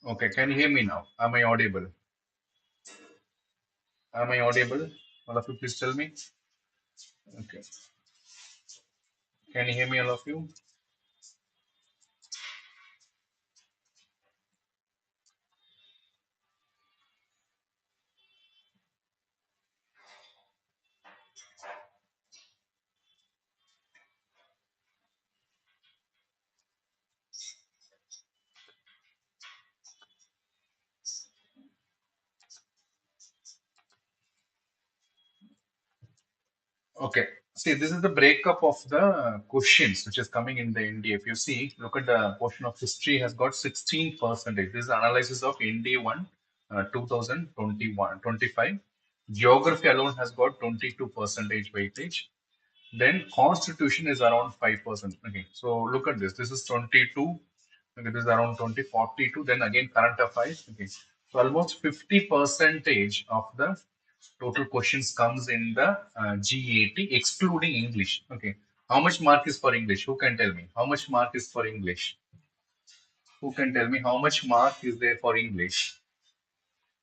Okay, can you hear me now? Am I audible? Am I audible? All of you, please tell me. Okay, can you hear me, all of you? Okay, see, this is the breakup of the questions which is coming in the NDA. If you see, look at the portion of history has got 16%. This is analysis of NDA 1, 2021, 25. Geography alone has got 22 percentage weightage. Then constitution is around 5%. Okay, so look at this. This is 22. Okay, this is around 20, 42. Then again current affairs. Okay, so almost 50 percentage of the total questions comes in the GAT excluding English. Okay, how much mark is for English? Who can tell me? How much mark is for English? Who can tell me how much mark is there for English?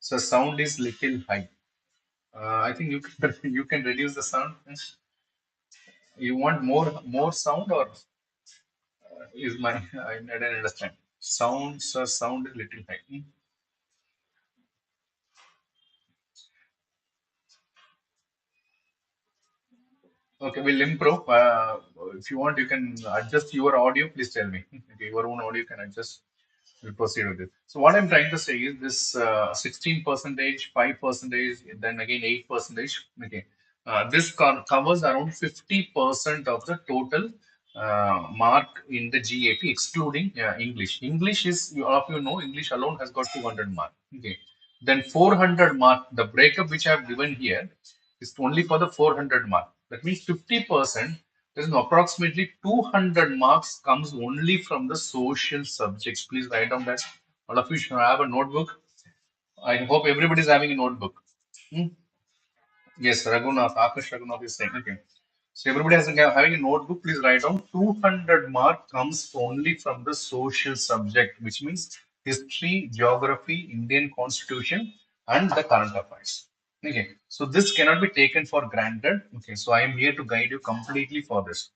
So sound is little high. I think you can you can reduce the sound. You want more sound or is my I didn't understand. Sound a little high. Okay, we'll improve. If you want, you can adjust your audio. Please tell me. Okay, your own audio can adjust. We'll proceed with it. So what I'm trying to say is this 16 percentage, 5 percentage, then again 8 percentage. Okay, this covers around 50% of the total mark in the GAP, excluding English. English is, all of you know, English alone has got 200 mark. Okay, then 400 mark. The breakup which I have given here is only for the 400 mark. That means 50%. There is approximately 200 marks comes only from the social subjects. Please write down that. All of you should have a notebook. I hope everybody is having a notebook. Hmm? Yes, Raghunath, Akash Raghunath is saying. Okay. So everybody has having a notebook. Please write down 200 mark comes only from the social subject, which means history, geography, Indian constitution, and the current affairs. Okay. So this cannot be taken for granted. Okay. So I am here to guide you completely for this.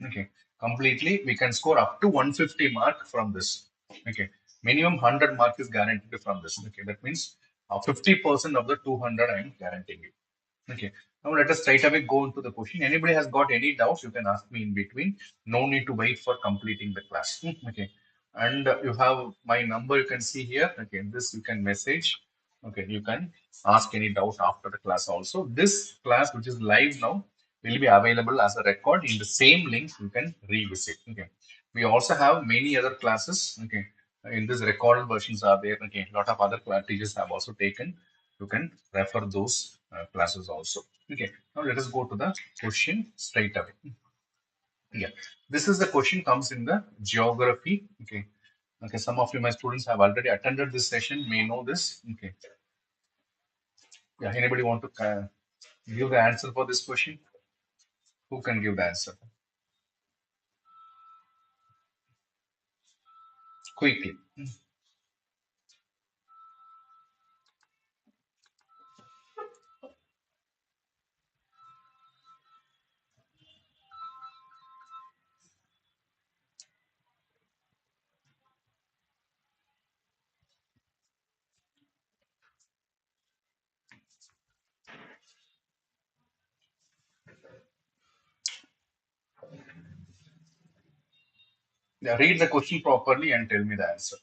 Okay. Completely, we can score up to 150 mark from this. Okay. Minimum 100 mark is guaranteed from this. Okay. That means 50% of the 200 I am guaranteeing you. Okay. Now let us straight away go into the question. Anybody has got any doubts, you can ask me in between. No need to wait for completing the class. Okay. And you have my number, you can see here. Okay. This you can message. Okay. You can ask any doubt after the class also. This class, which is live now, will be available as a record in the same link. You can revisit. Okay. We also have many other classes. Okay. In this recorded versions are there. Okay. A lot of other teachers have also taken. You can refer those classes also. Okay, now let us go to the question straight away. Yeah, this is the question comes in the geography. Okay, okay. Some of you, my students, have already attended this session. May know this. Okay, yeah. Anybody want to give the answer for this question? Who can give the answer quickly? Yeah, read the question properly and tell me the answer.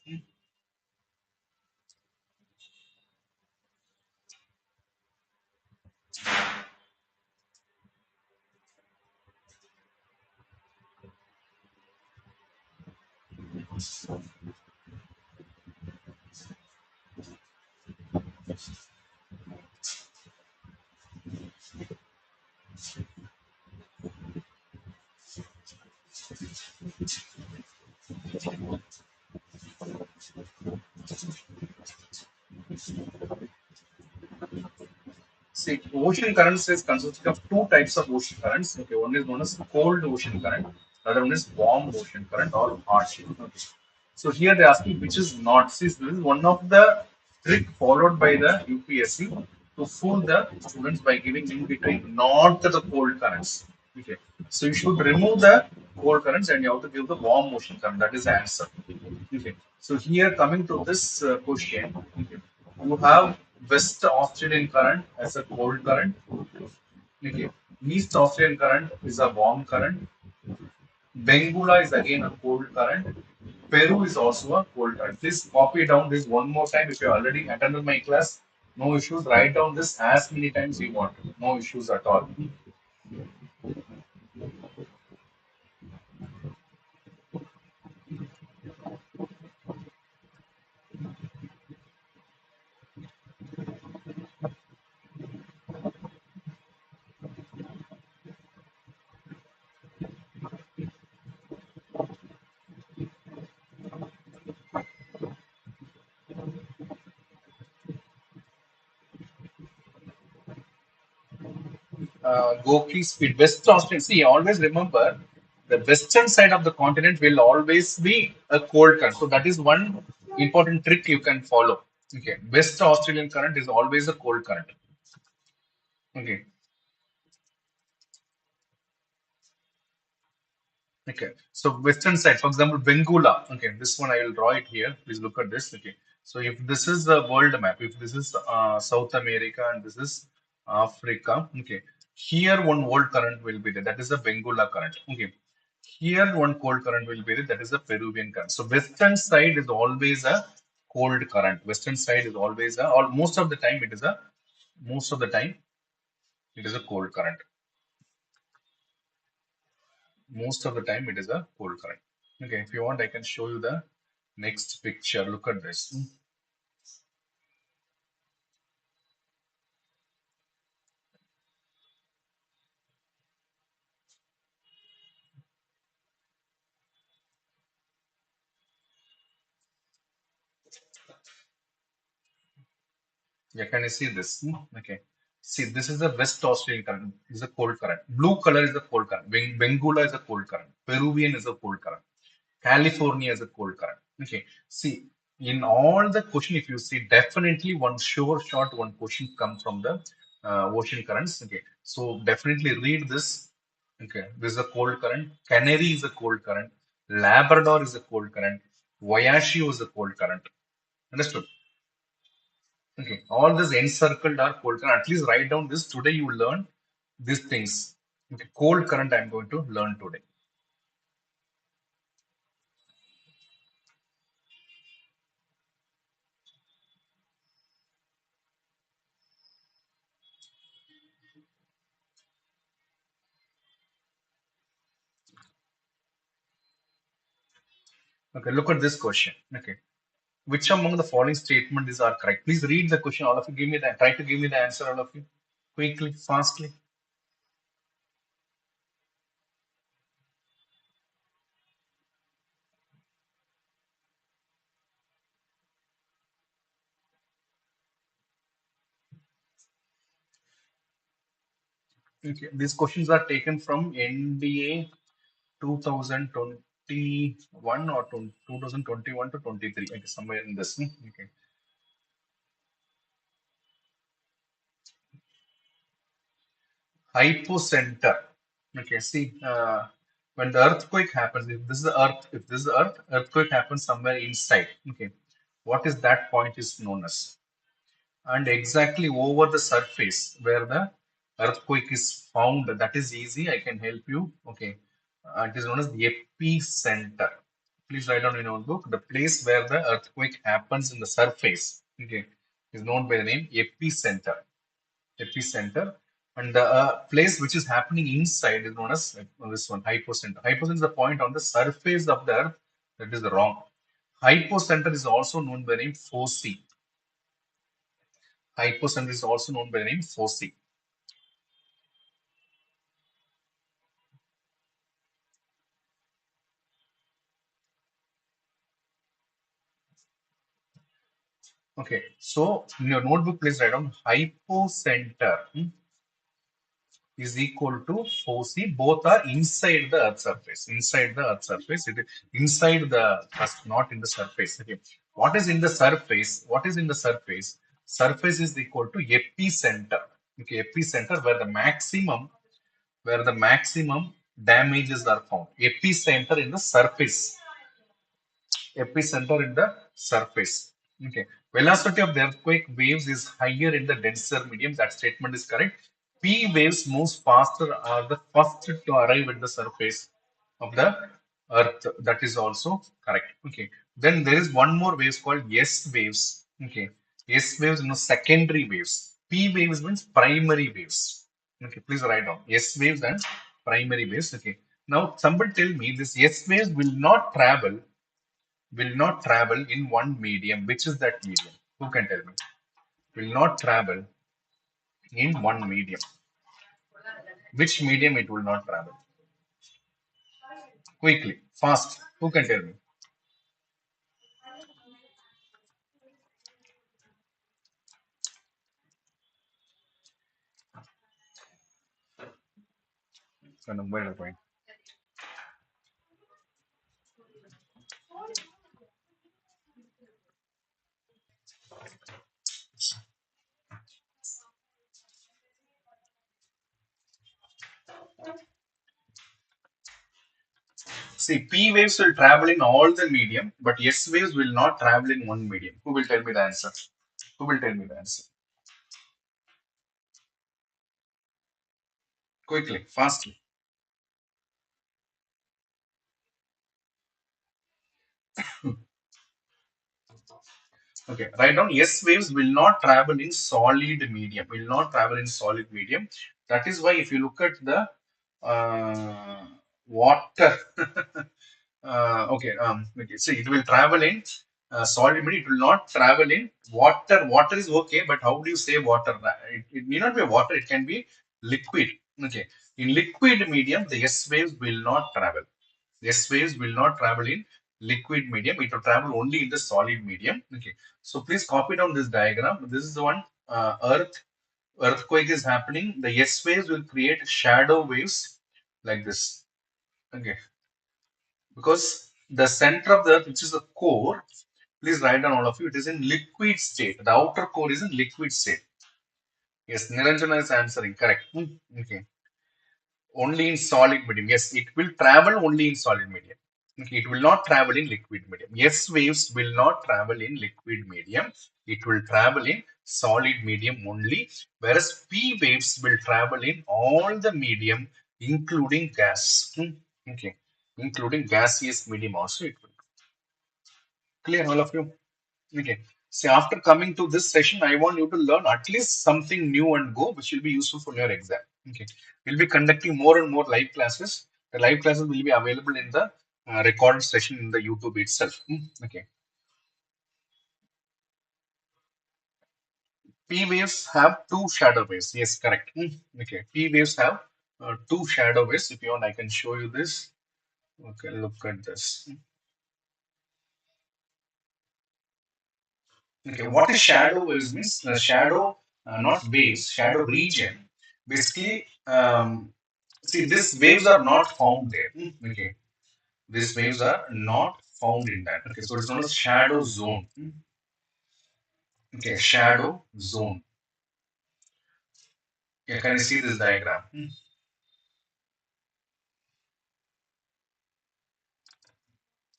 See, ocean currents is consisting of two types of ocean currents. Okay, one is known as cold ocean current, the other one is warm ocean current or hot. Okay. So here they're asking which is not. See, this is one of the trick followed by the UPSC to fool the students by giving in between not the cold currents. Okay. So you should remove the cold currents and you have to give the warm motion current. That is the answer. Okay. So here coming to this question, okay, you have West Australian current as a cold current. Okay. East Australian current is a warm current. Bengula is again a cold current. Peru is also a cold current. Please copy down this one more time. If you already attended my class, no issues. Write down this as many times you want. No issues at all. Goki speed. West Australia. See, always remember the western side of the continent will always be a cold current. So that is one important trick you can follow. Okay. West Australian current is always a cold current. Okay. Okay, so western side, for example, Bengula. Okay, this one I will draw it here. Please look at this. Okay, so if this is the world map, if this is South America and this is Africa, okay, here one world current will be there. That is the Bengula current. Okay, here one cold current will be there. That is the Peruvian current. So western side is always a cold current. Western side is always a, or most of the time it is a, most of the time it is a cold current. Most of the time it is a cold current. Okay, if you want, I can show you the next picture. Look at this. Yeah, can you see this? Okay. See, this is the West Australian current. This is a cold current. Blue color is a cold current. Bengula is a cold current. Peruvian is a cold current. California is a cold current. Okay. See, in all the question, if you see, definitely one sure shot, one question come from the ocean currents. Okay. So definitely read this. Okay. This is a cold current. Canary is a cold current. Labrador is a cold current. Voyagio is a cold current. Understood? Okay. All this encircled are cold current. At least write down this. Today you learn these things. Okay. Cold current I'm going to learn today. Okay. Look at this question. Okay. Which among the following statements are correct? Please read the question. All of you give me that. Try to give me the answer, all of you. Quickly, fastly. Okay. These questions are taken from NDA 2021 or 2021 to 23. Okay, somewhere in this. Okay. Hypocenter. Okay, see, when the earthquake happens, if this is the earth, if this is the earth, earthquake happens somewhere inside. Okay, what is that point is known as? And exactly over the surface where the earthquake is found, that is easy. I can help you. Okay, it is known as the epicenter. Please write down in your notebook the place where the earthquake happens in the surface. Okay, is known by the name epicenter. Epicenter, and the place which is happening inside is known as this one, hypocenter. Hypocenter is the point on the surface of the earth. That is wrong. Hypocenter is also known by the name foci. Hypocenter is also known by the name foci. Okay, so in your notebook please write down hypocenter. is equal to 4c. Both are inside the Earth surface. Inside the Earth surface. It is inside the crust, not in the surface. Okay. What is in the surface? What is in the surface? Surface is equal to epicenter. Okay, epicenter where the maximum damages are found. Epicenter in the surface. Epicenter in the surface. Okay. Velocity of the earthquake waves is higher in the denser medium. That statement is correct. P waves moves faster are the first to arrive at the surface of the earth. That is also correct. Okay. Then there is one more waves called S waves. Okay. S waves, secondary waves. P waves means primary waves. Okay. Please write down S waves and primary waves. Okay. Now somebody tell me this S waves will not travel in one medium. Which is that medium? Who can tell me? Will not travel in one medium. Which medium it will not travel? Quickly, fast. Who can tell me? So, number point. See, P waves will travel in all the medium, but S waves will not travel in one medium. Who will tell me the answer? Who will tell me the answer? Quickly, fastly. Okay, write down S waves will not travel in solid medium. Will not travel in solid medium. That is why if you look at the water, okay, so it will travel in solid medium. It will not travel in water. Water is okay, but how do you say water? It need not be water. It can be liquid. Okay, in liquid medium, the S waves will not travel. S waves will not travel in liquid medium. It will travel only in the solid medium. Okay. So please copy down this diagram. This is the one earthquake is happening. The S waves will create shadow waves like this. Okay. Because the center of the earth, which is the core, please write down all of you. It is in liquid state. The outer core is in liquid state. Yes, Niranjana is answering correct. Okay. Only in solid medium. Yes, it will travel only in solid medium. Okay, it will not travel in liquid medium. S waves will not travel in liquid medium. It will travel in solid medium only. Whereas P waves will travel in all the medium, including gas. Okay, including gaseous medium also. It will clear all of you. Okay. So after coming to this session, I want you to learn at least something new and go, which will be useful for your exam. Okay. We'll be conducting more and more live classes. The live classes will be available in the recorded session in the YouTube itself. Okay. P waves have two shadow waves. Yes, correct. Okay. P waves have two shadow waves. If you want, I can show you this. Okay, look at this. Okay, what is shadow waves means? Shadow, not waves, shadow region. Basically, see, these waves are not found there. Okay, these waves are not found in that. Okay, so it's known as shadow zone. Okay, shadow zone. Yeah, can you see this diagram?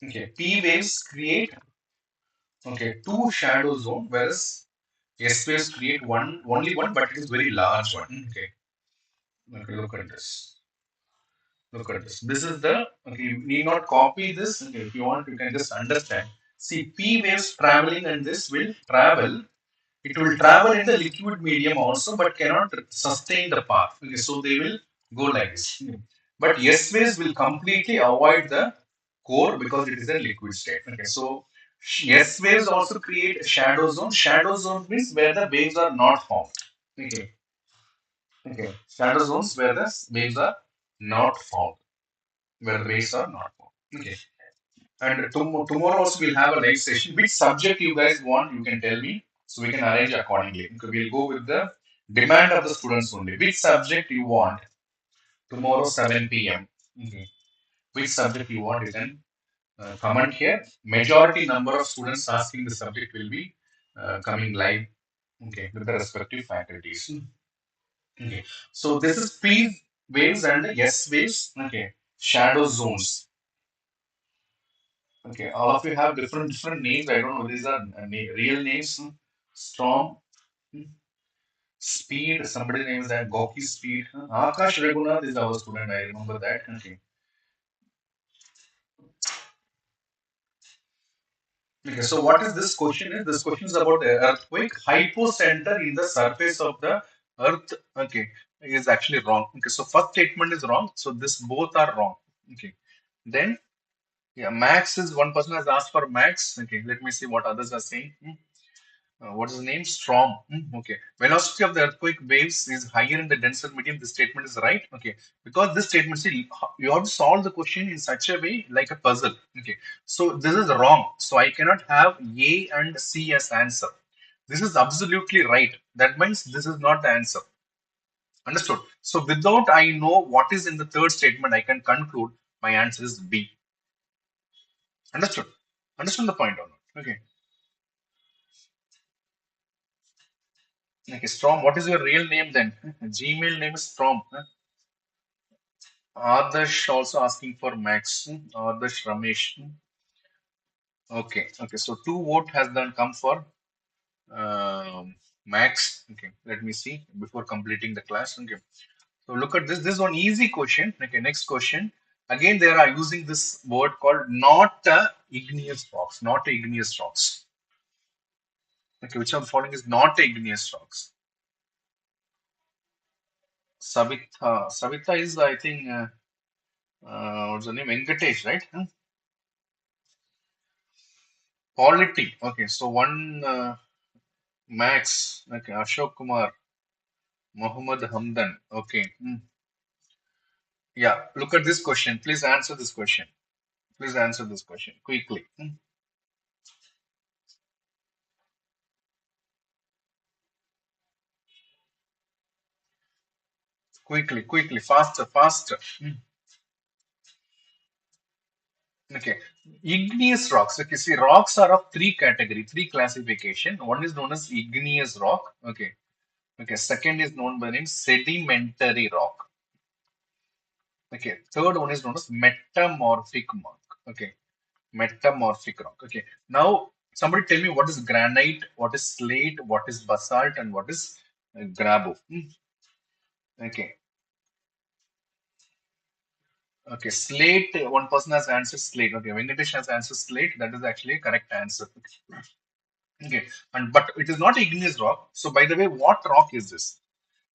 Okay, P waves create two shadow zone, whereas S waves create only one, but it is very large one. Okay, look at this. Look at this. This is the, okay, you need not copy this. Okay, if you want, you can just understand. See, P waves traveling and this will travel. It will travel in the liquid medium also, but cannot sustain the path. Okay, so they will go like this. But S waves will completely avoid the core because it is a liquid state. Okay, so S waves also create shadow zone. Shadow zone means where the waves are not found. Okay, okay. Shadow zones where the waves are not found, where the waves are not found. Okay. And tomorrow also we'll have a live session. Which subject you guys want, you can tell me so we can arrange accordingly. Okay, we'll go with the Demand of the students only. Which subject you want tomorrow 7 p.m. Okay. Which subject you want, you can comment here. Majority number of students asking the subject will be coming live. Okay, with the respective faculties. Okay. So this is P waves and the S waves. Okay. Shadow zones. Okay. All of you have different names. I don't know. These are real names. Storm. Speed. Somebody names that Goki Speed. Akash Raghunath is our student. I remember that. Okay. Okay. So what is this question? Is this question is about the earthquake hypocenter in the surface of the earth? Okay. Is actually wrong. Okay. So first statement is wrong. So this both are wrong. Okay. Then yeah, max is one person has asked for max. Okay, let me see what others are saying. What is the name? Storm. Okay. Velocity of the earthquake waves is higher in the denser medium. This statement is right. Okay. Because this statement, see, you have to solve the question in such a way like a puzzle. Okay. So this is wrong. So I cannot have A and C as answer. This is absolutely right. That means this is not the answer. Understood? So without I know what is in the third statement, I can conclude my answer is B. Understood? Understand the point or not? Okay. Okay, Storm. What is your real name then? Gmail name is Storm. Adarsh also asking for Max. Adarsh Ramesh. Okay. Okay. So two vote has then come for Max. Okay. Let me see before completing the class. Okay. So look at this. This is one easy question. Okay. Next question. Again, they are using this word called not igneous rocks. Not igneous rocks. Okay. Which of the following is not igneous rocks? Savitha. Savitha is, I think, what's the name? Venkatesh, right? Polity. Okay, so one Max. Okay, Ashok Kumar, Mohammed Hamdan. Okay. Yeah, look at this question. Please answer this question. Please answer this question quickly. Quickly, quickly, faster, faster. Okay. Igneous rocks. Okay, see, rocks are of three category, three classification. One is known as igneous rock. Okay. Okay. Second is known by the name sedimentary rock. Okay. Third one is known as metamorphic rock. Okay. Metamorphic rock. Okay. Now, somebody tell me what is granite, what is slate, what is basalt, and what is grabo. Okay. Okay. Slate. One person has answered slate. Okay. Venkatesh has answered slate. That is actually a correct answer. Okay. And but it is not igneous rock. So by the way, what rock is this?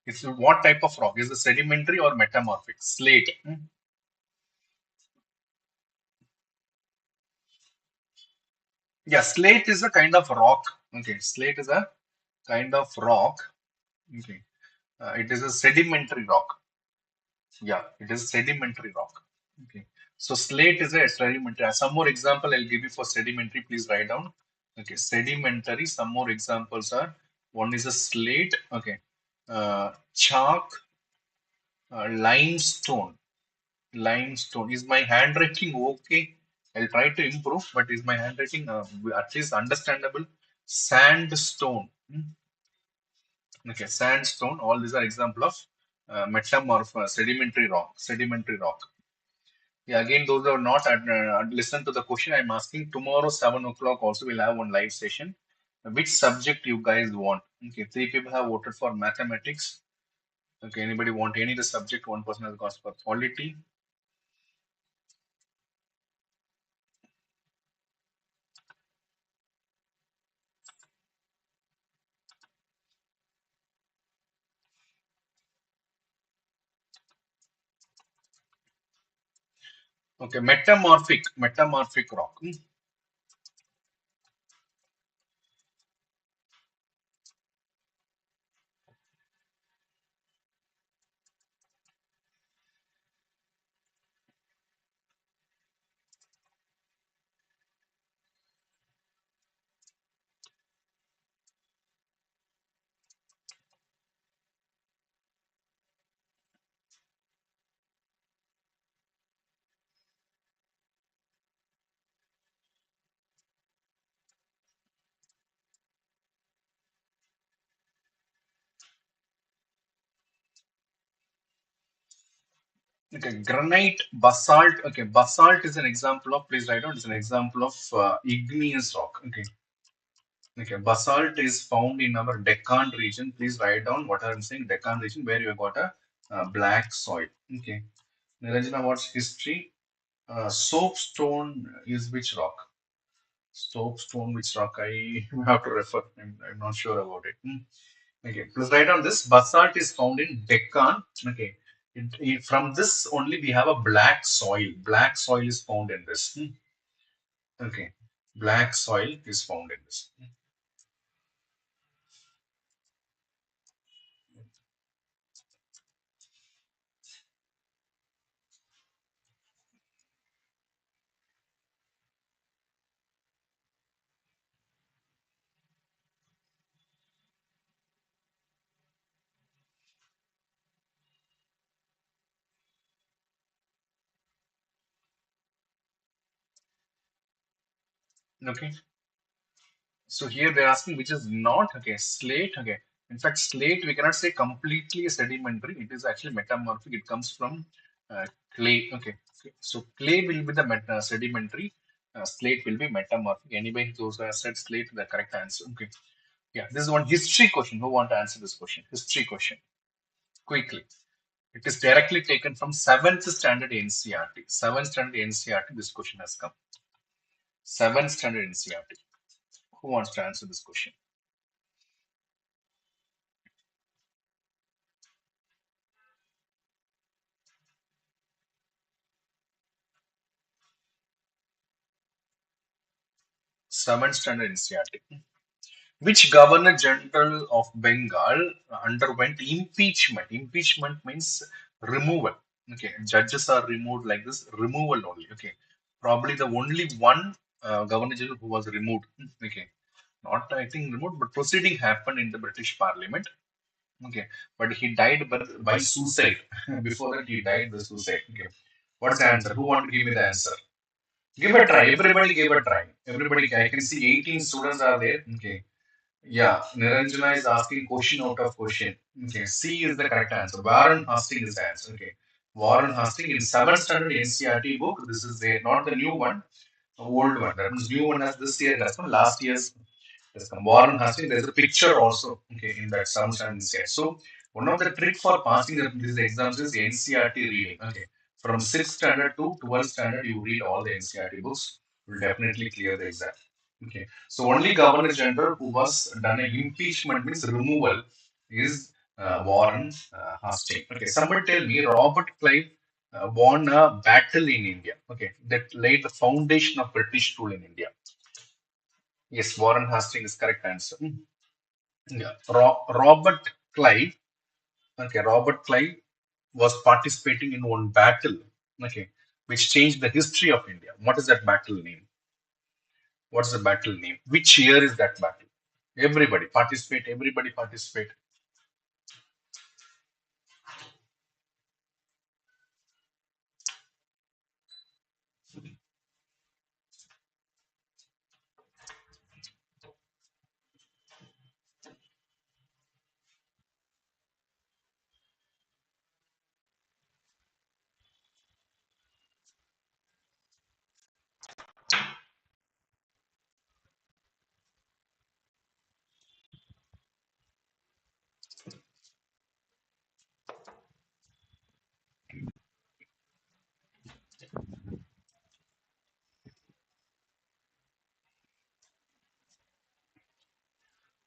It's what type of rock? Is it sedimentary or metamorphic? Slate. Yeah, slate is a kind of rock. Okay, slate is a kind of rock. Okay, it is a sedimentary rock. Yeah, it is sedimentary rock. Okay. So slate is a sedimentary. Some more example I'll give you for sedimentary. Please write down. Okay, sedimentary. Some more examples are one is a slate. Okay, chalk, limestone. Limestone. Is my handwriting okay? I'll try to improve, but is my handwriting at least understandable? Sandstone. Okay, sandstone. All these are example of sedimentary rock. Sedimentary rock. Yeah, again, those are not listen to the question I'm asking. Tomorrow, 7 o'clock, also we'll have one live session. Which subject you guys want? Okay, three people have voted for mathematics. Okay, anybody want any of the subject? One person has got for polity. Okay, metamorphic rock. Okay, granite, basalt. Okay, basalt is an example of, please write down, it's an example of igneous rock. Okay, okay, basalt is found in our Deccan region. Please write down what I'm saying. Deccan region, where you got a black soil. Okay, Niranjana, what's history? Soapstone is which rock? Soapstone, which rock? I have to refer. I'm not sure about it. Okay, please write down this. Basalt is found in Deccan. Okay, from this only we have a black soil. Black soil is found in this. Okay, black soil is found in this. Okay, so here they're asking which is not. Okay, slate. Okay, in fact, slate we cannot say completely sedimentary. It is actually metamorphic. It comes from clay. Okay, so clay will be the sedimentary. Slate will be metamorphic. Anybody who has said slate, the correct answer. Okay. Yeah, this is one history question. Who want to answer this question? History question. Quickly. It is directly taken from 7th standard NCRT. 7th standard NCRT, this question has come. 7th standard NCRT. Who wants to answer this question? 7th standard NCRT. Which Governor General of Bengal underwent impeachment? Impeachment means removal. Okay, judges are removed like this, removal only. Okay, probably the only one Governor General who was removed. Okay, not I think removed, but proceeding happened in the British Parliament. Okay, but he died by suicide. Before that, he died by suicide. Okay, what's the answer? Who want to give me the answer? Give a try. Everybody give a try. Everybody, I can see 18 students are there. Okay. Yeah, Niranjana is asking question out of question. Okay, C is the correct answer. Warren Hastings is the answer. Okay, Warren Hastings in 7th standard NCRT book. This is there, not the new one, the old one. That means new one as this year has come. Last year's has come. Warren Hastings. There's a picture also. Okay, in that 7th standard NCRT. So one of the trick for passing these exams is NCRT reading. Okay, from 6th standard to 12th standard, you read all the NCRT books. Will definitely clear the exam. Okay. So only Governor General who was done an impeachment means removal is Warren Hastings. Okay. Somebody tell me Robert Clive won a battle in India. Okay. That laid the foundation of British rule in India. Yes, Warren Hastings is correct answer. Yeah. Robert Clive. Okay. Robert Clive was participating in one battle. Okay. Which changed the history of India. What is that battle name? What's the battle name? Which year is that battle? Everybody participate. Everybody participate.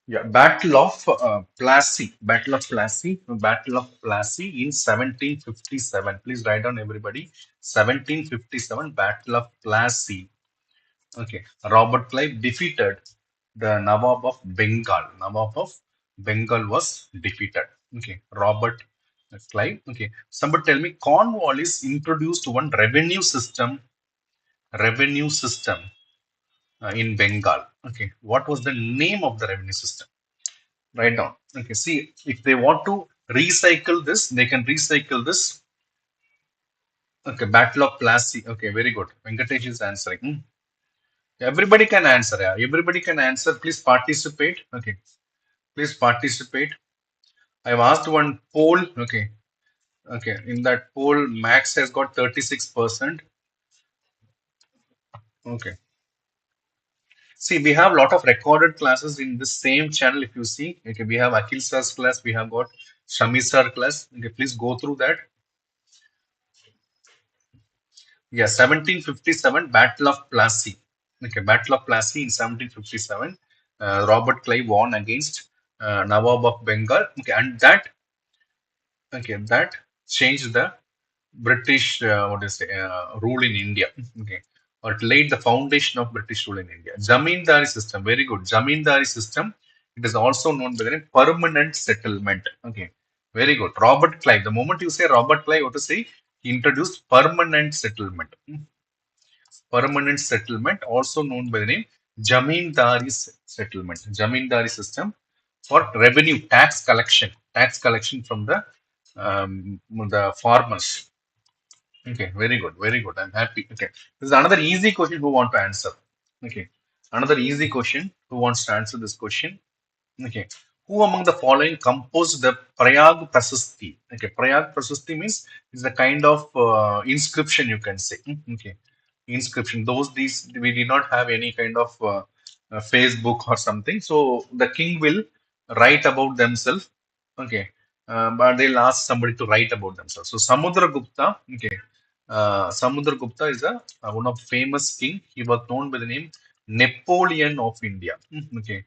Yeah, Battle of Plassey in 1757. Please write down everybody. 1757, Battle of Plassey. Okay, Robert Clive defeated the Nawab of Bengal. Nawab of Bengal was defeated. Okay, Robert Clive. Okay, somebody tell me Cornwallis introduced one revenue system in Bengal. Okay, what was the name of the revenue system? Write down. Okay, see, if they want to recycle this, they can recycle this. Okay, Battle of Plassey. Okay, very good. Venkatesh is answering. Everybody can answer. Yeah. Everybody can answer. Please participate. Okay, please participate. I've asked one poll. Okay, Okay, in that poll, Max has got 36%. Okay. See, we have a lot of recorded classes in the same channel. If you see, okay, we have Akhil sir's class, we have got Shami sir class. Okay, please go through that. Yeah, 1757 Battle of Plassey. Okay, Battle of Plassey in 1757. Robert Clive won against Nawab of Bengal. Okay, and that changed the British rule in India. Okay, or it laid the foundation of British rule in India. Zamindari system, very good. Zamindari system. It is also known by the name permanent settlement. Okay, very good. Robert Clive. The moment you say Robert Clive, what to say? He introduced permanent settlement. Permanent settlement, also known by the name Jamindari settlement. Jamindari system for revenue tax collection from the farmers. Okay, very good, very good. I'm happy. Okay, this is another easy question. Who want to answer? Okay, another easy question. Who wants to answer this question? Okay. Who among the following composed the Prayag Prasasti? Okay, Prayag Prasasti means it's a kind of inscription, you can say. Okay, inscription. These we did not have any kind of Facebook or something. So the king will write about themselves. Okay, but they'll ask somebody to write about themselves. So Samudragupta. Okay, Samudragupta is one of famous king. He was known by the name Napoleon of India. Okay,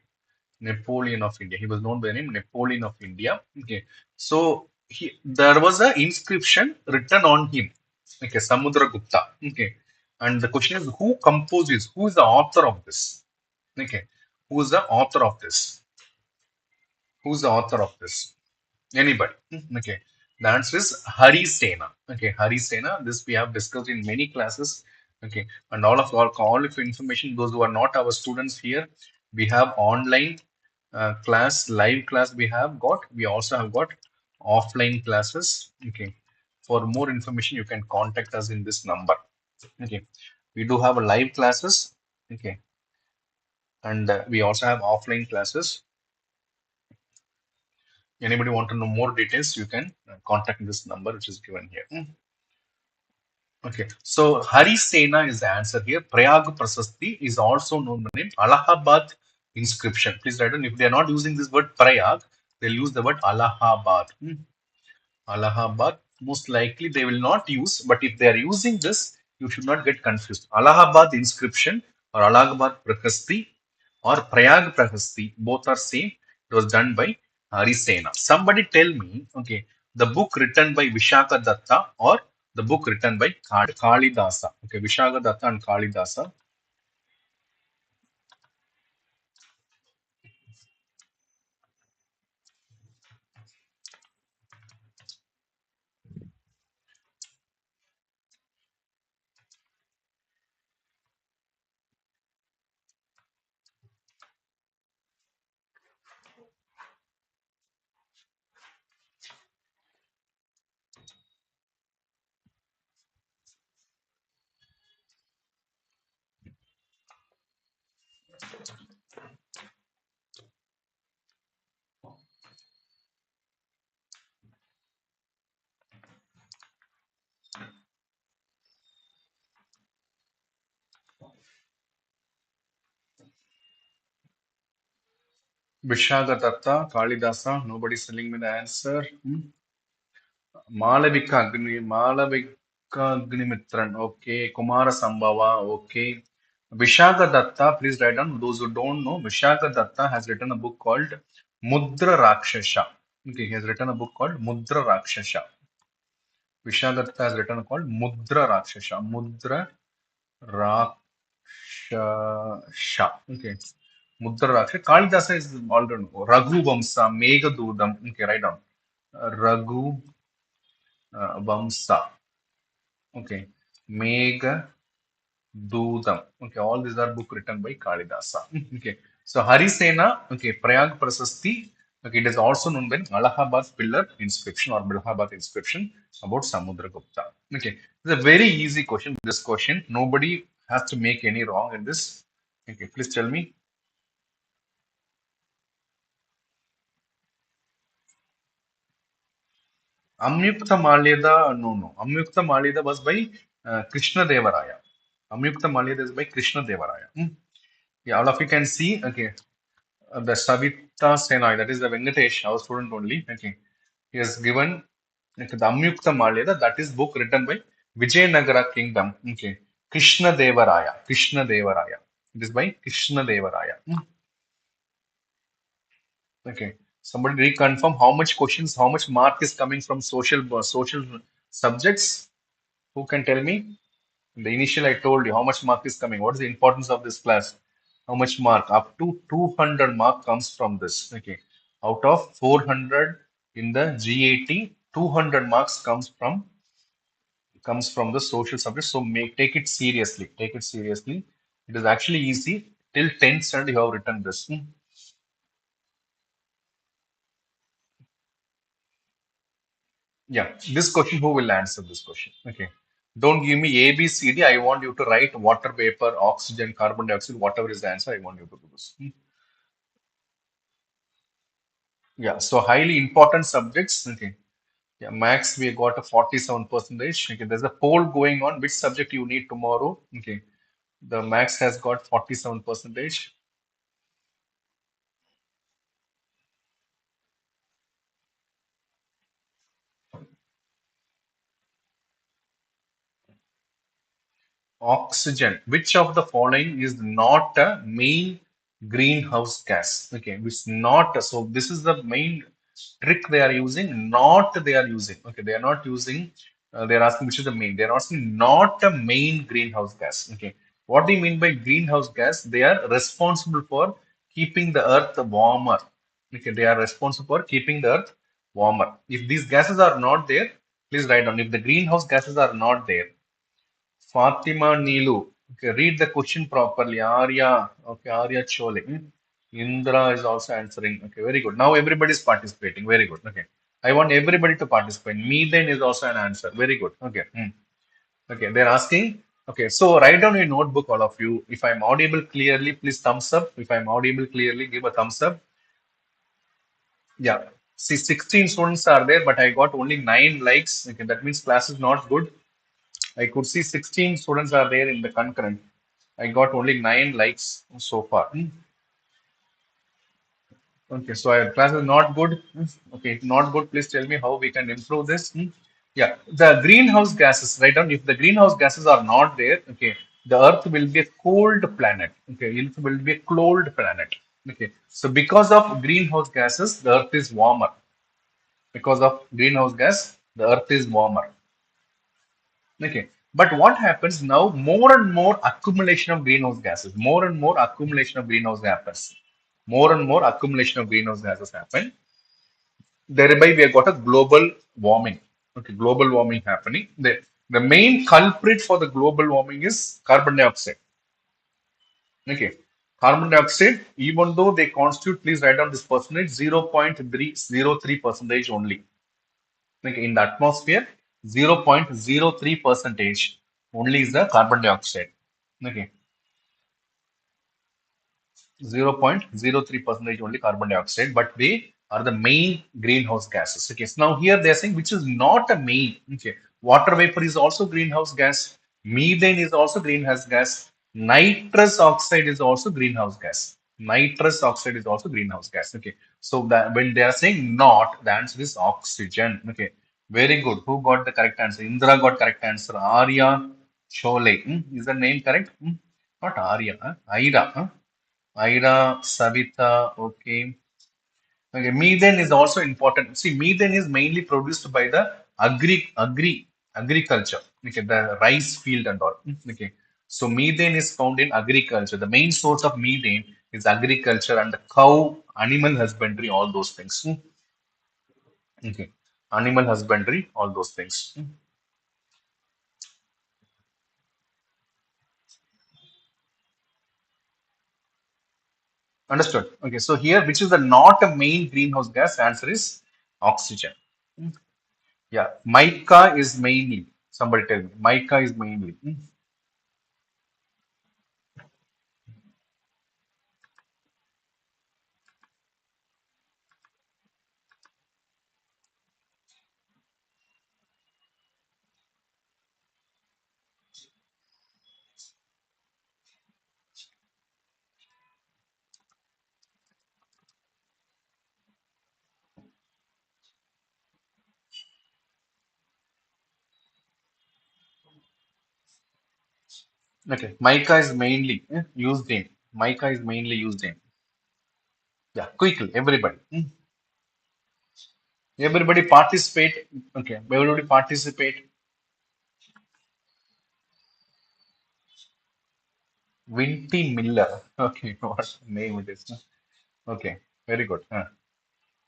Napoleon of India. He was known by the name Napoleon of India. Okay, so there was an inscription written on him. Okay, Samudragupta. Okay, and the question is who composes? Who is the author of this? Okay, who is the author of this? Who's the author of this? Anybody? Okay. The answer is Hari Sena. Okay, Hari Sena. This we have discussed in many classes. Okay, and all of information. Those who are not our students here, we have online class, live class. We have got. We also have got offline classes. Okay. For more information, you can contact us in this number. Okay. We do have a live classes. Okay, and we also have offline classes. Anybody want to know more details, you can contact this number which is given here. Okay, so Hari Sena is the answer here. Prayag Prasasti is also known by the name Allahabad inscription. Please write down, if they are not using this word Prayag, they'll use the word Allahabad. Allahabad, most likely they will not use, but if they are using this, you should not get confused. Allahabad inscription or Allahabad Prakasti or Prayag Prakasti, both are same. It was done by Harisena. Somebody tell me, okay, the book written by Vishaka Datta or the book written by Kalidasa. Okay, Vishaka Datta and Kalidasa. Vishaka Datta, Kalidasa, nobody's telling me the answer. Malavika Agnimitran, okay. Kumara Sambhava, okay. Vishaka Datta, please write down. Those who don't know, Vishaka Datta has written a book called Mudra Rakshasha. Okay, he has written a book called Mudra Rakshasha. Vishaka Datta has written a called Mudra Rakshasha. Mudra Rakshasha. Okay. Mudra Rakshasha. Kalidasa is already Raghu Vamsa, Megha Dudam. Okay, write down. Raghu Vamsa. Okay. Megha Dudam. Okay. All these are book written by Kalidasa. Okay. So Harisena. Okay. Prayag Prasasti. Okay. It is also known as Allahabad pillar inscription or Allahabad inscription about Samudragupta. Okay. It's a very easy question. This question. Nobody has to make any wrong in this. Okay. Please tell me. Amyukta Malyada, no, no. Amyukta Malyada was by Krishna Devaraya. Amyukta Malyada is by Krishna Devaraya. Yeah, all of you can see. Okay, the Savita Senai, that is the Venkatesh, our student only. Okay, he has given okay, the Amyukta Malyada, that is book written by Vijayanagara Kingdom. Okay, Krishna Devaraya. Krishna Devaraya. It is by Krishna Devaraya. Okay. Somebody reconfirm how much questions, how much mark is coming from social subjects. Who can tell me? In the initial, I told you how much mark is coming. What is the importance of this class? How much mark? Up to 200 mark comes from this. Okay. Out of 400 in the GAT, 200 marks comes from the social subject. So take it seriously. Take it seriously. It is actually easy. Till 10th standard, you have written this. Yeah, this question, who will answer this question? Okay. Don't give me A, B, C, D. I want you to write water, vapor, oxygen, carbon dioxide, whatever is the answer. I want you to do this. Yeah, so highly important subjects. Okay. Yeah, max, we got a 47 percentage. Okay, there's a poll going on. Which subject you need tomorrow? Okay. The max has got 47 percentage. Oxygen. Which of the following is not a main greenhouse gas? Okay, which not. So this is the main trick they are using. Not they are using. Okay, they are not using. They are asking which is the main. They are asking not a main greenhouse gas. Okay, what do you mean by greenhouse gas? They are responsible for keeping the earth warmer. Okay, they are responsible for keeping the earth warmer. If these gases are not there, please write down. If the greenhouse gases are not there, Fatima Nilu. Okay, read the question properly. Arya. Okay, Arya Chole. Indra is also answering. Okay, very good. Now everybody is participating. Very good. Okay. I want everybody to participate. Methane is also an answer. Very good. Okay. Okay, they're asking. Okay, so write down your notebook, all of you. If I'm audible clearly, please thumbs up. If I'm audible clearly, give a thumbs up. Yeah. See, 16 students are there, but I got only 9 likes. Okay, that means class is not good. I could see 16 students are there in the concurrent. I got only 9 likes so far. Okay, so class is not good. Okay, if not good. Please tell me how we can improve this. Yeah, the greenhouse gases, right down. If the greenhouse gases are not there, okay, the Earth will be a cold planet. Okay, it will be a cold planet. Okay, so because of greenhouse gases, the Earth is warmer. Because of greenhouse gas, the Earth is warmer. Okay. But what happens now? More and more accumulation of greenhouse gases. More and more accumulation of greenhouse gases. More and more accumulation of greenhouse gases happen. Thereby, we have got a global warming. Okay, global warming happening. The main culprit for the global warming is carbon dioxide. Okay. Carbon dioxide, even though they constitute, please write down this percentage, 0.303 percentage only. Like in the atmosphere, 0.03 percentage only is the carbon dioxide. Okay, 0.03 percentage only carbon dioxide, but they are the main greenhouse gases. Okay, so now here they are saying which is not a main. Okay, water vapor is also greenhouse gas, methane is also greenhouse gas, nitrous oxide is also greenhouse gas. Nitrous oxide is also greenhouse gas. Okay, so that when they are saying not, the answer is oxygen. Okay, very good. Who got the correct answer? Indra got correct answer. Arya Chole. Is the name correct? Not Arya. Aira. Ira, Savita, okay. Okay, methane is also important. See, methane is mainly produced by the agriculture. Okay, the rice field and all. Okay. So methane is found in agriculture. The main source of methane is agriculture and the cow, animal husbandry, all those things. Okay. Animal husbandry, all those things. Understood. Okay, so here, which is the not a main greenhouse gas? Answer is oxygen. Yeah, mica is mainly. Somebody tell me. Mica is mainly. Okay, mica is mainly used in. Mica is mainly used in. Yeah, quickly, everybody. Everybody participate. Okay, everybody participate. Winty Miller. Okay, what name it is? Okay, very good.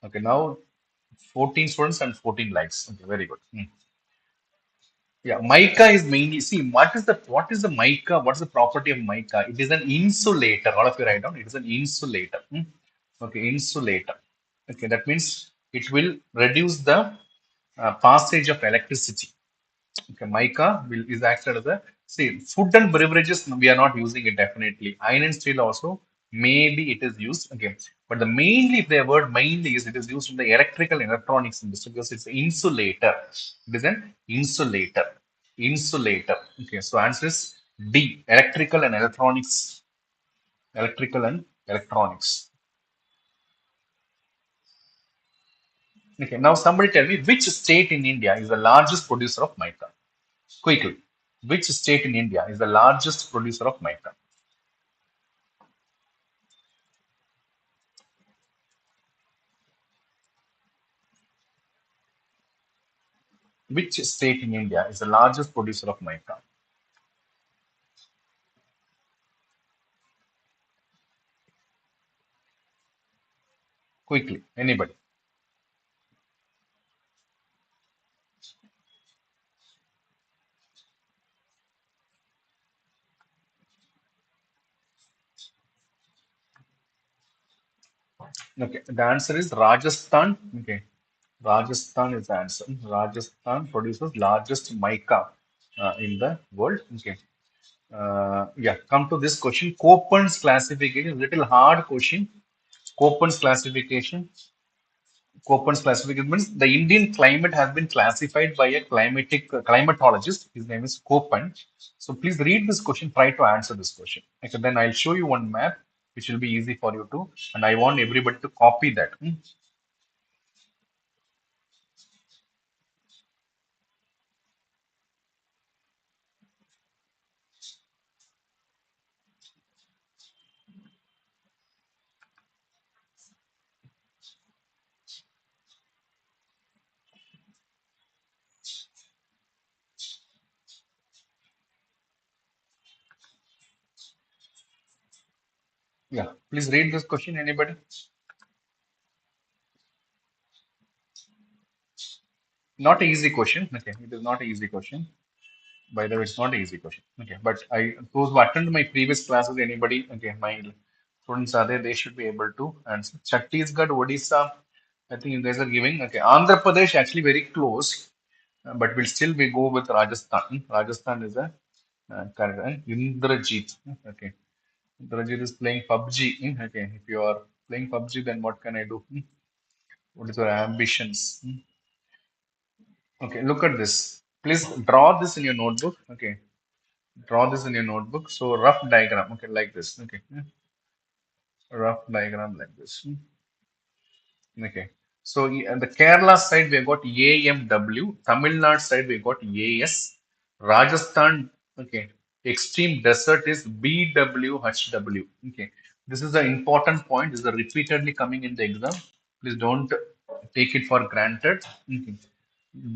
Okay, now 14 students and 14 likes. Okay, very good. Yeah, mica is mainly, see, what is the mica? What's the property of mica? It is an insulator. All of you write down. It is an insulator. Okay, insulator. Okay, that means it will reduce the passage of electricity. Okay, mica is acted as a, see, food and beverages we are not using it definitely. Iron and steel also maybe it is used. Okay, but the mainly the word mainly is it is used in the electrical and electronics industry because it's an insulator. It is an insulator. Insulator. Okay, so answer is D. Electrical and electronics. Electrical and electronics. Okay, now somebody tell me which state in India is the largest producer of mica? Quickly, which state in India is the largest producer of mica? Which state in India is the largest producer of mica? Quickly, anybody? Okay, the answer is Rajasthan. Okay, Rajasthan is the answer. Rajasthan produces largest mica in the world. Okay. Yeah, come to this question. Köppen's classification, little hard question. Köppen's classification. Köppen's classification means the Indian climate has been classified by a climatologist. His name is Köppen. So please read this question. Try to answer this question. Okay, then I'll show you one map which will be easy for you to. And I want everybody to copy that. Yeah, please read this question. Anybody? Not an easy question. Okay, it is not an easy question. By the way, it's not an easy question. Okay, but those who attend my previous classes, anybody, okay, my students are there, they should be able to answer. Chhattisgarh, Odisha, I think you guys are giving. Okay, Andhra Pradesh actually very close, but we'll still we go with Rajasthan. Rajasthan is a correct. Indrajit. Okay, Indrajit is playing PUBG. Okay, if you are playing PUBG, then what can I do? What is your ambitions? Okay, look at this. Please draw this in your notebook. Okay, draw this in your notebook. So rough diagram. Okay, like this. Okay, rough diagram like this. Okay. So the Kerala side we got AMW. Tamil Nadu side we got AS. Rajasthan. Okay. Extreme desert is BWHW. Okay. This is an important point. This is repeatedly coming in the exam. Please don't take it for granted. Okay.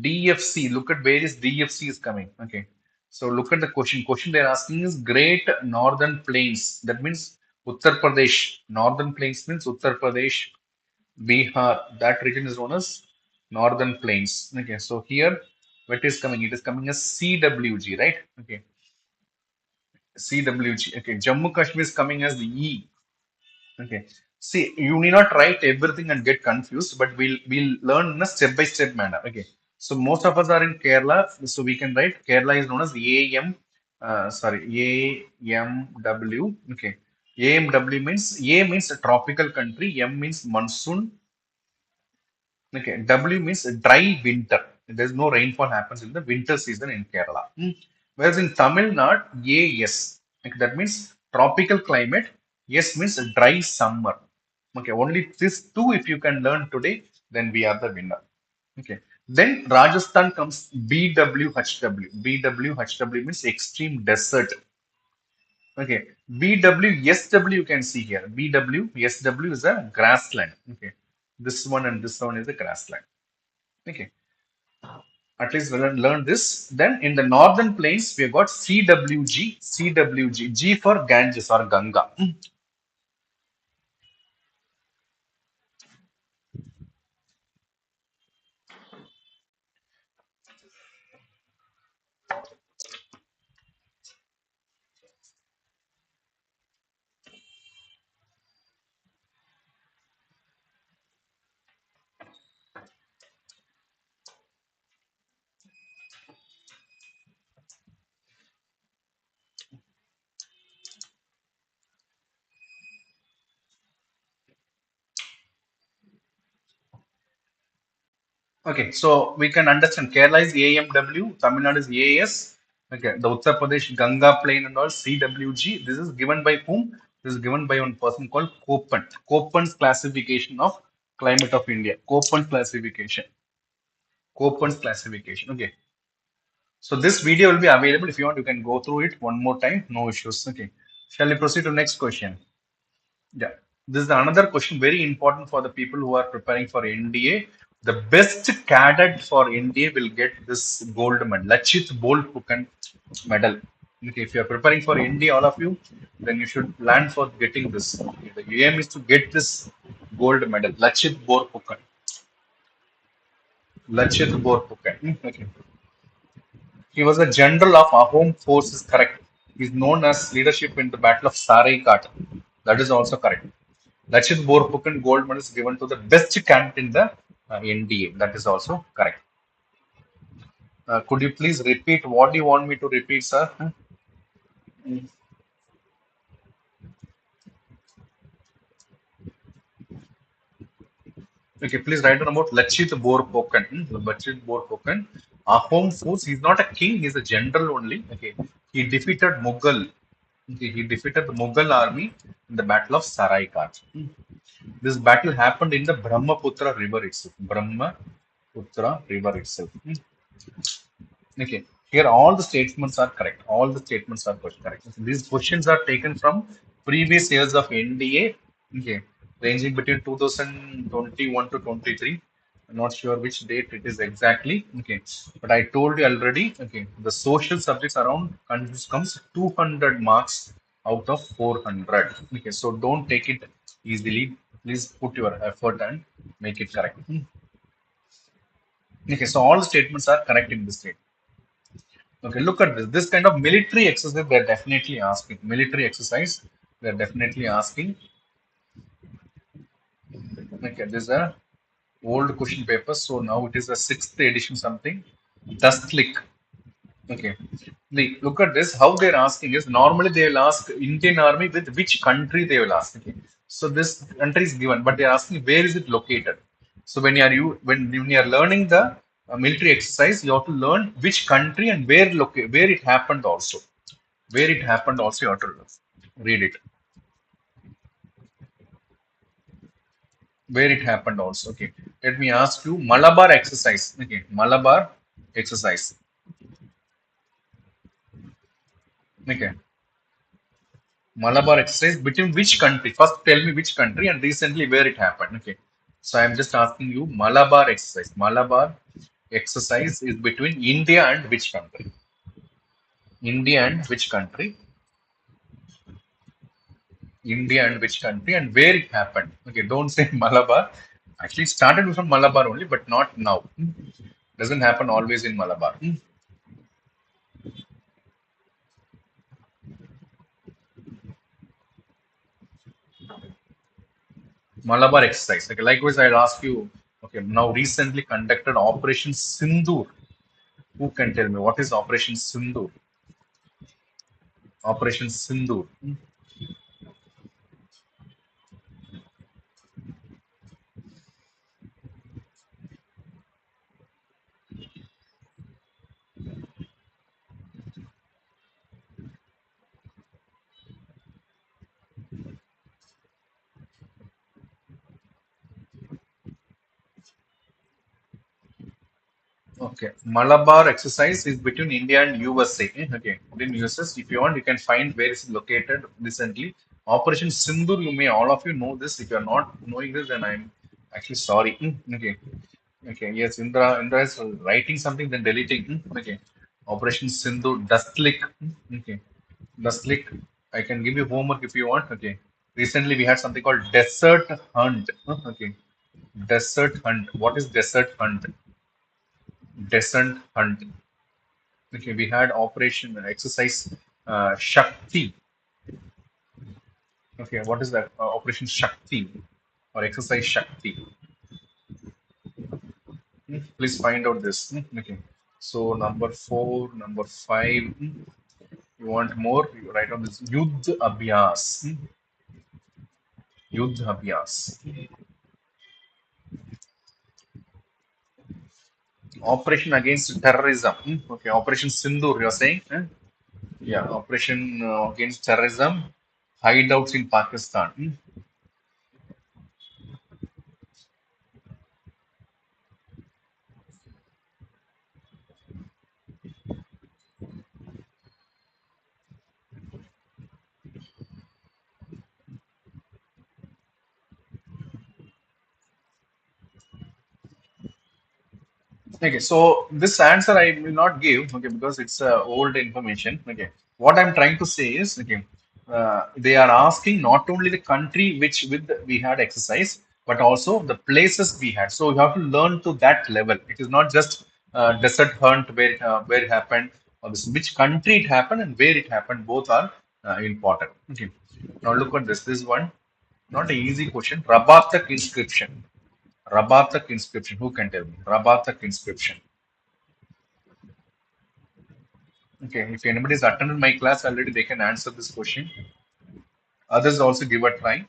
DFC, look at where is DFC is coming. Okay. So look at the question. Question they're asking is Great Northern Plains. That means Uttar Pradesh. Northern Plains means Uttar Pradesh, Bihar. That region is known as Northern Plains. Okay. So here, what is coming? It is coming as CWG, right? Okay. CWG. Okay. Jammu Kashmir is coming as the E. Okay. See, you need not write everything and get confused, but we'll learn in a step-by-step manner. Okay. So most of us are in Kerala, so we can write Kerala is known as AM, sorry, AMW. Okay. AMW means A means a tropical country, M means monsoon. Okay. W means a dry winter. There's no rainfall happens in the winter season in Kerala. Whereas in Tamil Nadu, AS. Okay, that means tropical climate. Yes means a dry summer. Okay, only these two if you can learn today, then we are the winner. Okay. Then Rajasthan comes BWHW. BWHW means extreme desert. Okay, BW, you can see here. BW is a grassland. Okay, this one and this one is a grassland. Okay, at least we learn this. Then in the northern plains, we have got G for Ganges or Ganga. Okay, so we can understand Kerala is AMW, Tamil Nadu is AS. Okay, the Uttar Pradesh Ganga Plain and all CWG. This is given by whom? This is given by one person called Koppen. Koppen's classification of climate of India. Koppen's classification. Koppen's classification. Okay, so this video will be available. If you want, you can go through it one more time. No issues. Okay, shall we proceed to next question? Yeah, this is another question very important for the people who are preparing for NDA. The best cadet for NDA will get this gold medal, Lachit Bolpukan medal. Okay, if you are preparing for NDA, all of you, then you should plan for getting this. Okay, the aim is to get this gold medal, Lachit Borpukan. Lachit Borpukan. Okay. He was a general of Ahom forces, correct. He is known as leadership in the Battle of Saraikat. That is also correct. Lachit Borphukan gold medal is given to the best candidate in the NDA. That is also correct. Could you please repeat what do you want me to repeat, sir? Mm. Okay, please write down about Lachit Borphukan. Lachit Borphukan. Ahom force. He's not a king. He's a general only. Okay, he defeated Mughal. Okay, he defeated the Mughal army in the Battle of Saraikat. This battle happened in the Brahmaputra river itself. Brahmaputra river itself. Okay. Here all the statements are correct. All the statements are correct. So these questions are taken from previous years of NDA. Okay. Ranging between 2021 to 23. I'm not sure which date it is exactly. Okay. But I told you already. Okay. The social subjects around comes 200 marks out of 400. Okay. So don't take it easily. Please put your effort and make it correct. Okay. So all the statements are correct in this state. Okay, look at this. This kind of military exercise, they're definitely asking. Military exercise, they're definitely asking. Okay, this is a old question paper. So now it is a sixth edition something. Dustlick. Okay. Look at this. How they're asking is normally they will ask Indian Army with which country they will ask. Okay. So this country is given, but they're asking where is it located. So when you are learning the military exercise, you have to learn which country and where it happened also. Where it happened also you have to read it. Where it happened also. Okay. Let me ask you Malabar exercise. Okay. Malabar exercise. Okay. Malabar exercise between which country? First tell me which country and recently where it happened. Okay. So I'm just asking you Malabar exercise. Malabar exercise is between India and which country? India and which country? India and which country and where it happened. Okay, don't say Malabar. Actually, it started from Malabar only, but not now. Doesn't happen always in Malabar. Malabar exercise. Okay, likewise, I'll ask you. Okay, now recently conducted Operation Sindoor. Who can tell me what is Operation Sindoor? Operation Sindoor. Okay, Malabar exercise is between India and USA. Okay, within USS, if you want, you can find where it's located recently. Operation Sindur, you may all of you know this. If you are not knowing this, then I'm actually sorry. Okay, okay, yes, Indra is writing something, then deleting. Okay, Operation Sindur, Dustlick. Okay, Dustlick. I can give you homework if you want. Okay, recently we had something called Desert Hunt. Okay, Desert Hunt. What is Desert Hunt? Desert Hunt. Okay, we had Operation Exercise Shakti. Okay, what is that? Operation Shakti or Exercise Shakti. Please find out this. Okay. So number four, number five. You want more? You write on this. Yudh Abhyas. Yudh Abhyas. Operation against terrorism. Okay. Operation Sindoor. You're saying? Yeah. Operation against terrorism. Hideouts in Pakistan. Okay, so this answer I will not give, okay, because it's old information. Okay, what I'm trying to say is, okay, they are asking not only the country which with we had exercise, but also the places we had. So you have to learn to that level. It is not just desert hunt where it happened, or this, which country it happened and where it happened. Both are important. Okay, now look at this. This one, not an easy question. Rabatak inscription. Rabatak inscription. Who can tell me? Rabatak inscription. Okay, if anybody has attended my class already, they can answer this question. Others also give a try.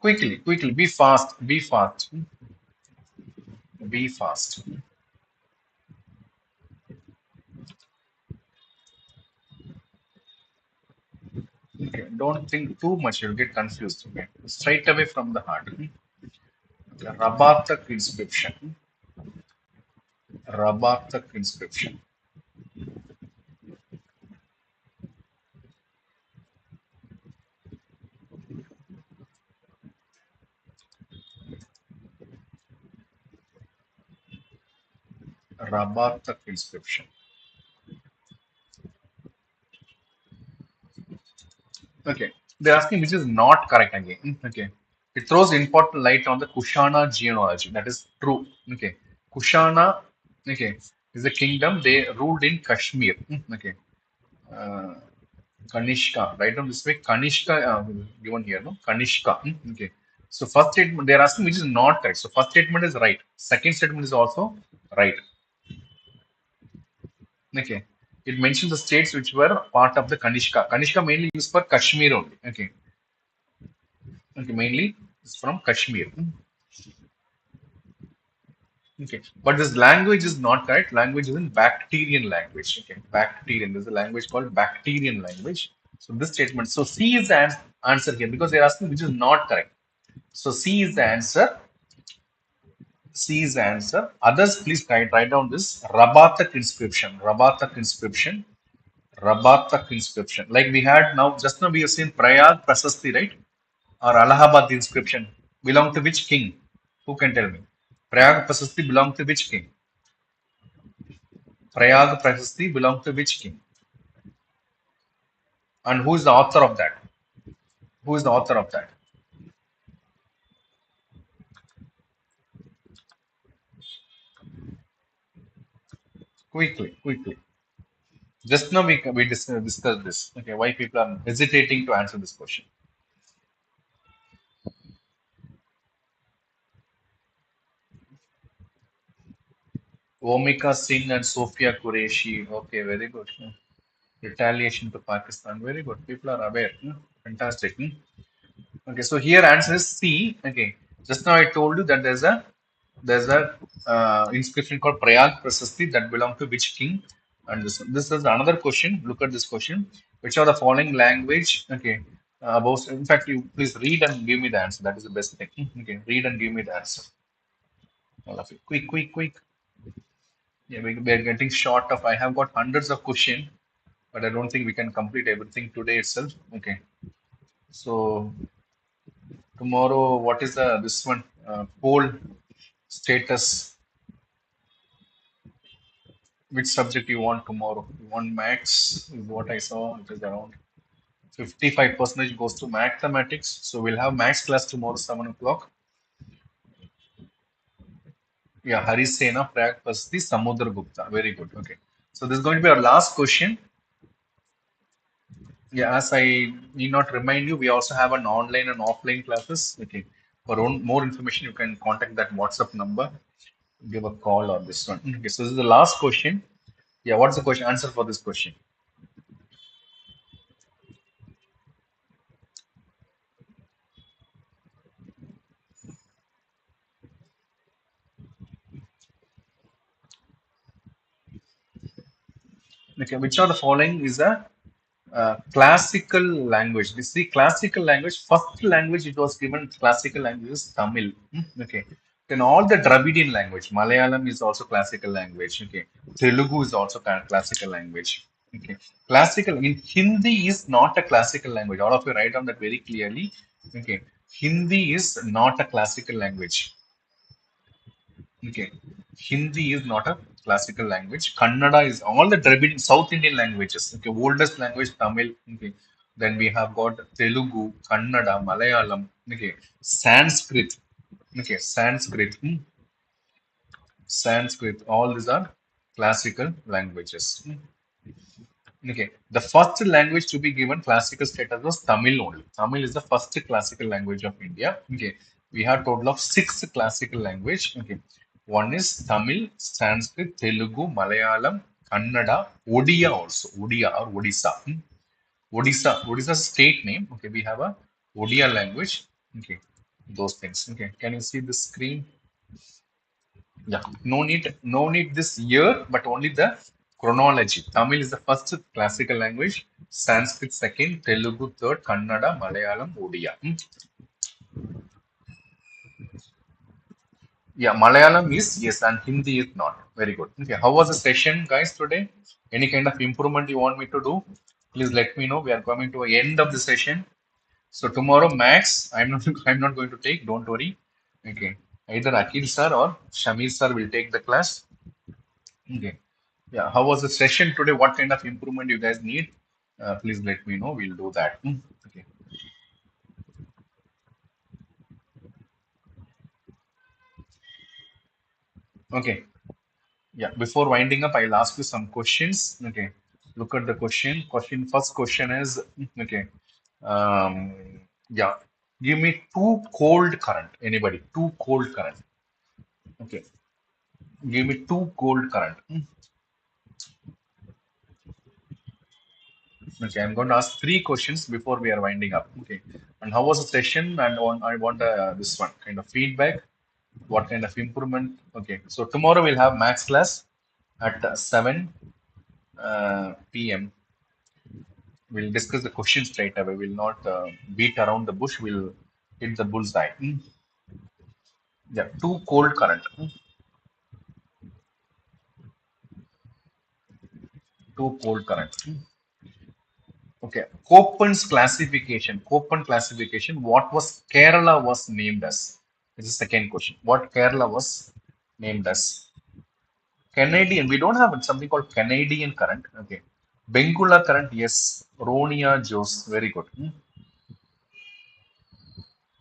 Quickly, quickly, be fast, be fast, be fast. Okay, don't think too much, you'll get confused. Okay, straight away from the heart. Okay. Rabatak inscription. Rabatak inscription. Rabatak inscription. Okay, they're asking which is not correct again. Okay, it throws important light on the Kushana genealogy. That is true. Okay, Kushana, okay, is a kingdom. They ruled in Kashmir. Okay, uh, Kanishka, right on this way, Kanishka, given here, no? Kanishka. Okay. So first statement, they're asking which is not correct. So first statement is right. Second statement is also right. Okay. It mentions the states which were part of the Kanishka. Kanishka mainly used for Kashmir only. Okay. Okay. Mainly it's from Kashmir. Okay. But this language is not correct. Language is in Bactrian language. Okay. Bactrian. There's a language called Bactrian language. So this statement. So C is the answer here because they're asking which is not correct. So C is the answer. C is the answer. Others, please write down this Rabatak inscription. Rabatak inscription. Rabatak inscription. Like we had now, just now we have seen Prayag Prasasti, right? Or Allahabad inscription. Belong to which king? Who can tell me? Prayag Prasasti belong to which king? Prayag Prasasti belong to which king? And who is the author of that? Who is the author of that? Quickly, quickly. Just now we discussed this. Okay, why people are hesitating to answer this question. Omika Singh and Sophia Qureshi. Okay, very good. Retaliation to Pakistan. Very good. People are aware. Fantastic. Okay, so here answer is C. Okay, just now I told you that there's a inscription called Prayag Prasasti that belong to which king? And this is another question. Look at this question. Which are the following language? Okay, about in fact you please read and give me the answer. That is the best thing. Okay, read and give me the answer. All of it. Quick, quick, quick. Yeah, we are getting short of. I have got hundreds of questions, but I don't think we can complete everything today itself. Okay, so tomorrow, what is the this one poll status? Which subject you want tomorrow? You want maths? Is what I saw. It is around 55% goes to mathematics. So we'll have maths class tomorrow, 7 o'clock. Yeah, Harisena, Prag, Pasti, Samudra Gupta. Very good. Okay. So this is going to be our last question. Yeah, as I need not remind you, we also have an online and offline classes. Okay. For more information, you can contact that WhatsApp number. Give a call on this one. Okay. So this is the last question. Yeah. What's the question? Answer for this question. Okay. Which of the following is a classical language? This is classical language. First language it was given classical language is Tamil. Okay. Then all the Dravidian language, Malayalam is also classical language. Okay. Telugu is also classical language. Okay. Classical in Hindi is not a classical language. All of you write down that very clearly. Okay. Hindi is not a classical language. Okay. Hindi is not a classical language. Kannada is all the Dravidian South Indian languages. Okay. Oldest language Tamil. Okay. Then we have got Telugu, Kannada, Malayalam. Okay. Sanskrit. Okay. Sanskrit. Sanskrit. All these are classical languages. Okay. The first language to be given classical status was Tamil only. Tamil is the first classical language of India. Okay. We have total of six classical language. Okay. One is Tamil, Sanskrit, Telugu, Malayalam, Kannada, Odia also. Odia or Odisha. Odisha state name. Okay. We have a Odia language. Okay. Those things. Okay. Can you see the screen? Yeah, no need this year, but only the chronology. Tamil is the first classical language, Sanskrit second, Telugu third, Kannada, Malayalam, Odia. Yeah, Malayalam is yes, and Hindi is not. Very good. Okay, how was the session, guys, today? Any kind of improvement you want me to do? Please let me know. We are coming to the end of the session. So tomorrow, Max, I'm not I'm not going to take. Don't worry. Okay, either Akil sir or Shamir sir will take the class. Okay. Yeah, how was the session today? What kind of improvement you guys need? Please let me know. We'll do that. Okay. Okay. Yeah. Before winding up, I'll ask you some questions. Okay. Look at the question. First question is okay. Um, yeah. Give me two cold current. Anybody? Two cold current. Okay. Give me two cold current. Okay. I'm going to ask three questions before we are winding up. Okay. And how was the session? And I want this one kind of feedback. What kind of improvement? Okay, so tomorrow we'll have maths class at 7 p.m. We'll discuss the questions straight away. We'll not beat around the bush. We'll hit the bullseye. Yeah, two cold current. Two cold current. Okay, Köppen's classification. Köppen classification. What was Kerala was named as? This is the second question. What Kerala was named as? Canadian, we don't have something called Canadian current. Okay. Bengula current, yes. Ronia Jos, very good.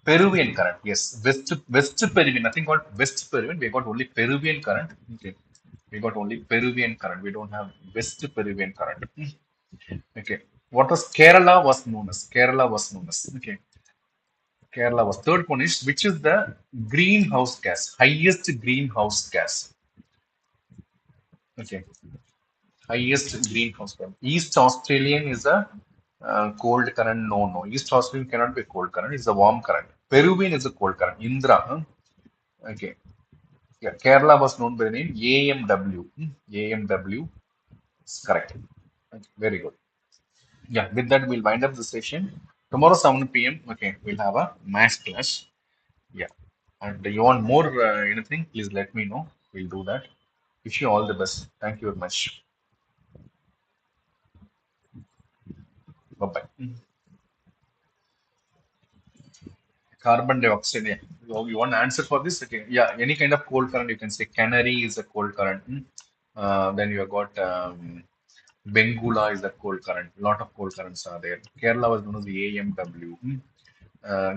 Peruvian current, yes. West Peruvian, nothing called West Peruvian. We got only Peruvian current. Okay. We got only Peruvian current. We don't have West Peruvian current. Okay. What was Kerala was known as? Kerala was known as. Okay. Kerala was third one is which is the greenhouse gas, highest greenhouse gas. Okay. Highest greenhouse current. East Australian is a cold current. No, no. East Australian cannot be a cold current. It's a warm current. Peruvian is a cold current. Indra. Huh? Okay. Yeah. Kerala was known by the name AMW. AMW is correct. Okay. Very good. Yeah. With that, we'll wind up the session. Tomorrow, 7 p.m. Okay. We'll have a math class. Yeah. And you want more anything, please let me know. We'll do that. Wish you all the best. Thank you very much. Bye bye. Carbon dioxide. Yeah. You want an answer for this? Okay. Yeah. Any kind of cold current, you can say Canary is a cold current. Then you have got Bengula is a cold current. A lot of cold currents are there. Kerala was known as the AMW.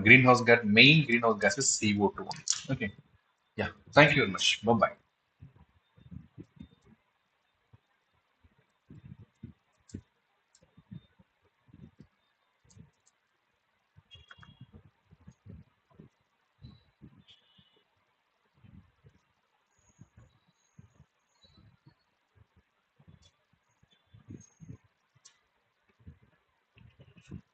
Greenhouse gas, main greenhouse gas is CO2. Okay. Yeah. Thank you very much. Bye bye.